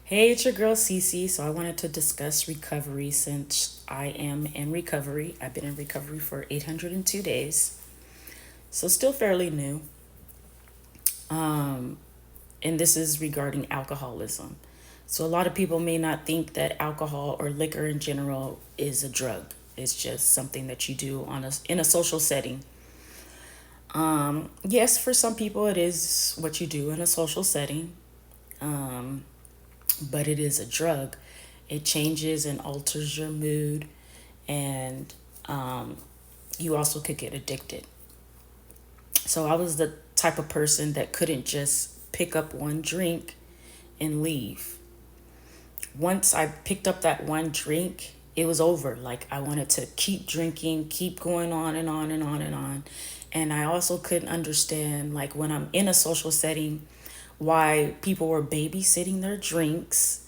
Hey, it's your girl Cece. So I wanted to discuss recovery since I am in recovery. I've been in recovery for 802 days, so still fairly new. And this is regarding alcoholism. So a lot of people may not think that alcohol or liquor in general is a drug. It's just something that you do in a social setting. Yes, for some people it is what you do in a social setting, but it is a drug. It changes and alters your mood, and you also could get addicted. So I was the type of person that couldn't just pick up one drink and leave. Once I picked up that one drink, it was over. Like I wanted to keep drinking, keep going on and on and on and on. And I also couldn't understand, like when I'm in a social setting, why people were babysitting their drinks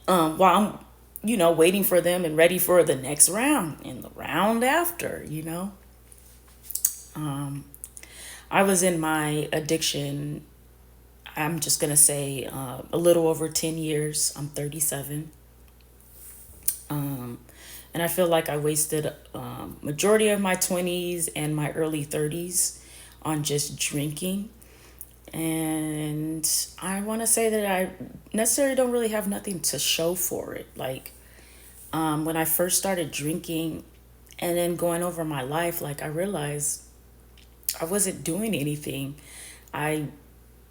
while I'm waiting for them and ready for the next round and the round after. I was in my addiction, I'm just going to say a little over 10 years. I'm 37. And I feel like I wasted majority of my 20s and my early 30s on just drinking. And I want to say that I necessarily don't really have nothing to show for it. Like when I first started drinking and then going over my life, like I realized I wasn't doing anything. I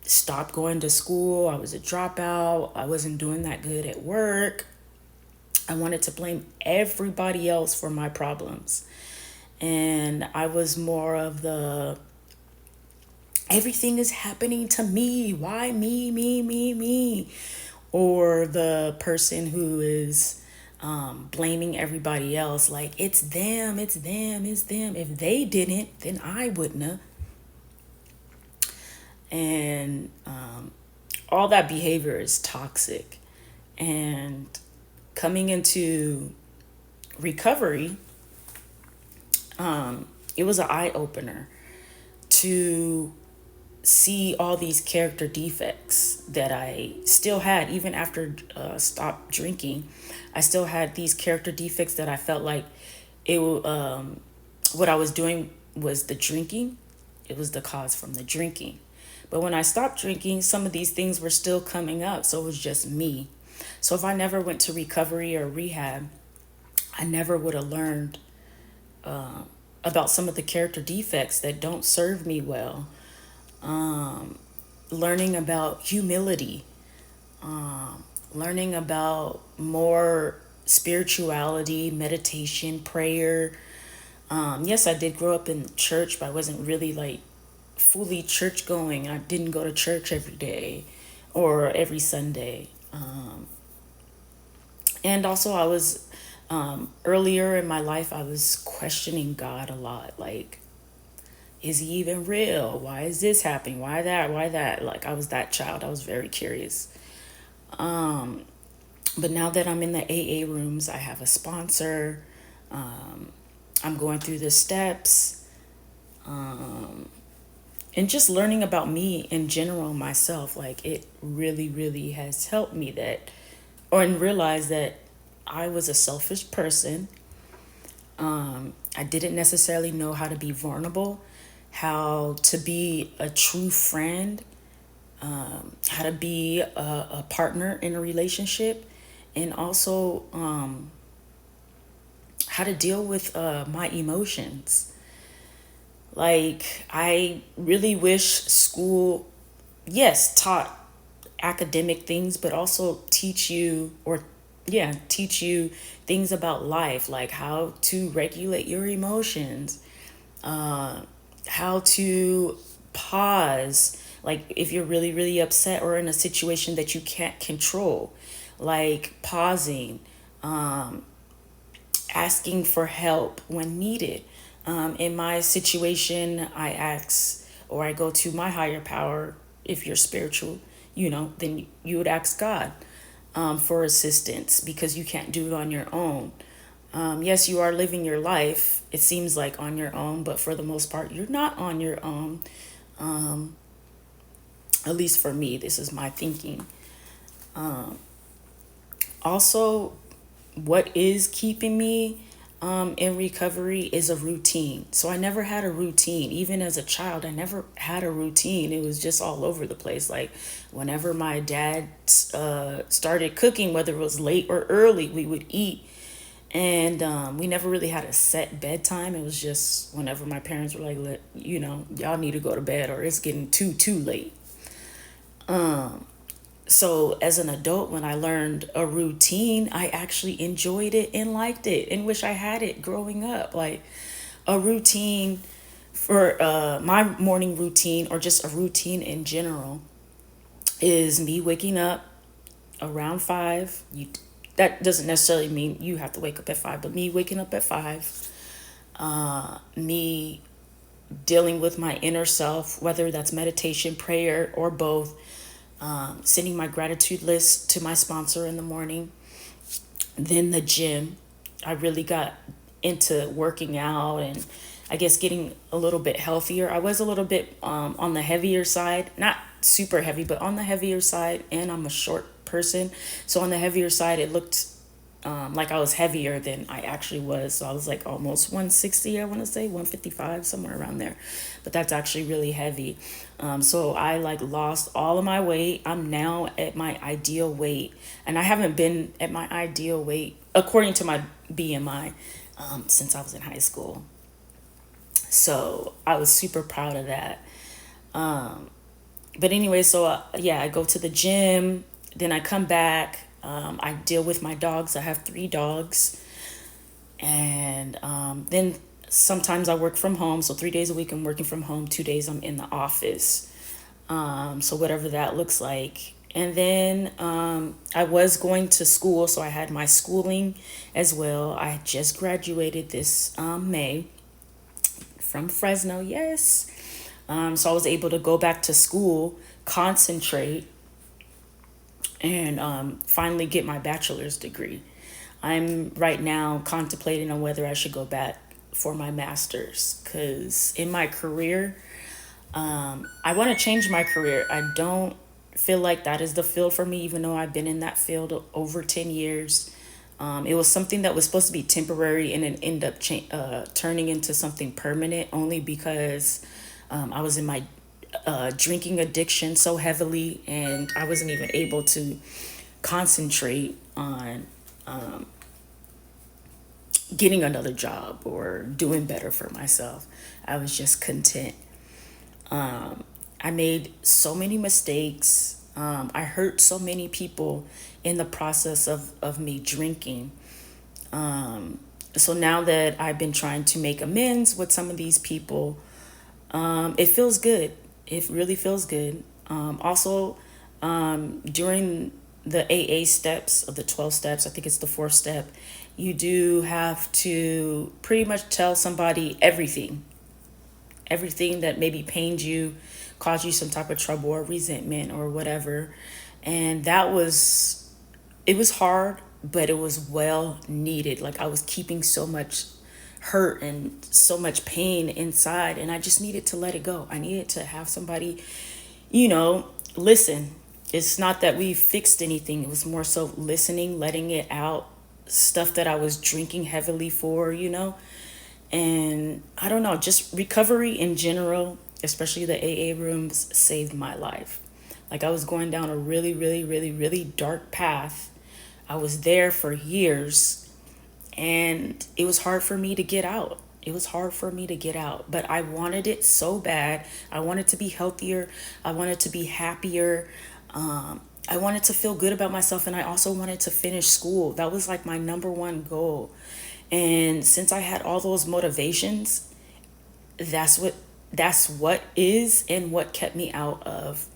stopped going to school. I was a dropout. I wasn't doing that good at work. I wanted to blame everybody else for my problems. And I was more of the everything is happening to me. Why me, me, me, me? Or the person who is blaming everybody else, like it's them, it's them, it's them. If they didn't, then I wouldn't have. And all that behavior is toxic. And coming into recovery, it was an eye opener to see all these character defects that I still had even after stopped drinking. I still had these character defects that I felt like what I was doing was the drinking. It was the cause from the drinking. But when I stopped drinking, some of these things were still coming up. So it was just me. So if I never went to recovery or rehab, I never would have learned about some of the character defects that don't serve me well. Learning about humility, learning about more spirituality, meditation, prayer. Yes, I did grow up in church, but I wasn't really like fully church going. I didn't go to church every day or every Sunday. And also, I was earlier in my life, I was questioning God a lot. Like, is he even real? Why is this happening? Why that? Why that? Like, I was that child. I was very curious. But now that I'm in the AA rooms, I have a sponsor. I'm going through the steps. And just learning about me in general, myself, like, it really, really has helped me and realize that I was a selfish person. I didn't necessarily know how to be vulnerable, how to be a true friend, how to be a partner in a relationship, and also how to deal with my emotions. Like, I really wish school, yes, taught academic things, but also teach you things about life, like how to regulate your emotions, how to pause, like if you're really, really upset or in a situation that you can't control, like pausing, asking for help when needed. In my situation, I ask or I go to my higher power. If you're spiritual, then you would ask God for assistance because you can't do it on your own. Yes, you are living your life, it seems like, on your own, but for the most part, you're not on your own. At least for me, this is my thinking. Also, what is keeping me in recovery is a routine. So I never had a routine. Even as a child, I never had a routine. It was just all over the place. Like whenever my dad started cooking, whether it was late or early, we would eat. And we never really had a set bedtime. It was just whenever my parents were like, y'all need to go to bed or it's getting too late. So as an adult, when I learned a routine, I actually enjoyed it and liked it and wish I had it growing up. Like a routine for my morning routine, or just a routine in general, is me waking up around 5. That doesn't necessarily mean you have to wake up at 5, but me waking up at 5, me dealing with my inner self, whether that's meditation, prayer, or both, sending my gratitude list to my sponsor in the morning, then the gym. I really got into working out and I guess getting a little bit healthier. I was a little bit on the heavier side, not super heavy, but on the heavier side, and I'm a short person. So on the heavier side, it looked like I was heavier than I actually was. So I was like almost 160, I want to say 155, somewhere around there. But that's actually really heavy. So I like lost all of my weight. I'm now at my ideal weight, and I haven't been at my ideal weight according to my BMI since I was in high school. So I was super proud of that. But anyway, so yeah, I go to the gym, then I come back. I deal with my dogs. I have 3 dogs. And then sometimes I work from home. So 3 days a week I'm working from home, 2 days I'm in the office. So whatever that looks like. And then I was going to school, so I had my schooling as well. I had just graduated this May from Fresno, yes. So I was able to go back to school, concentrate, and finally get my bachelor's degree. I'm right now contemplating on whether I should go back for my master's, because in my career, I want to change my career. I don't feel like that is the field for me, even though I've been in that field over 10 years. It was something that was supposed to be temporary and then end up turning into something permanent, only because I was in my drinking addiction so heavily, and I wasn't even able to concentrate on getting another job or doing better for myself. I was just content. I made so many mistakes. I hurt so many people in the process of me drinking. So now that I've been trying to make amends with some of these people, it feels good. It really feels good. Also, during the AA steps of the 12 steps, I think it's the 4th step, you do have to pretty much tell somebody everything that maybe pained you, caused you some type of trouble or resentment or whatever. And it was hard, but it was well needed. Like I was keeping so much hurt and so much pain inside, and I just needed to let it go. I needed to have somebody, listen. It's not that we fixed anything. It was more so listening, letting it out, stuff that I was drinking heavily for, And I don't know, just recovery in general, especially the AA rooms, saved my life. Like I was going down a really, really, really, really dark path. I was there for years, and it was hard for me to get out. It was hard for me to get out, but I wanted it so bad. I wanted to be healthier. I wanted to be happier. I wanted to feel good about myself, and I also wanted to finish school. That was like my number one goal. And since I had all those motivations, that's what is and what kept me out of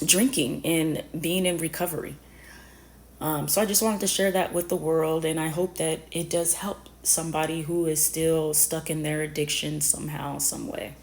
drinking and being in recovery. So I just wanted to share that with the world, and I hope that it does help somebody who is still stuck in their addiction somehow, some way.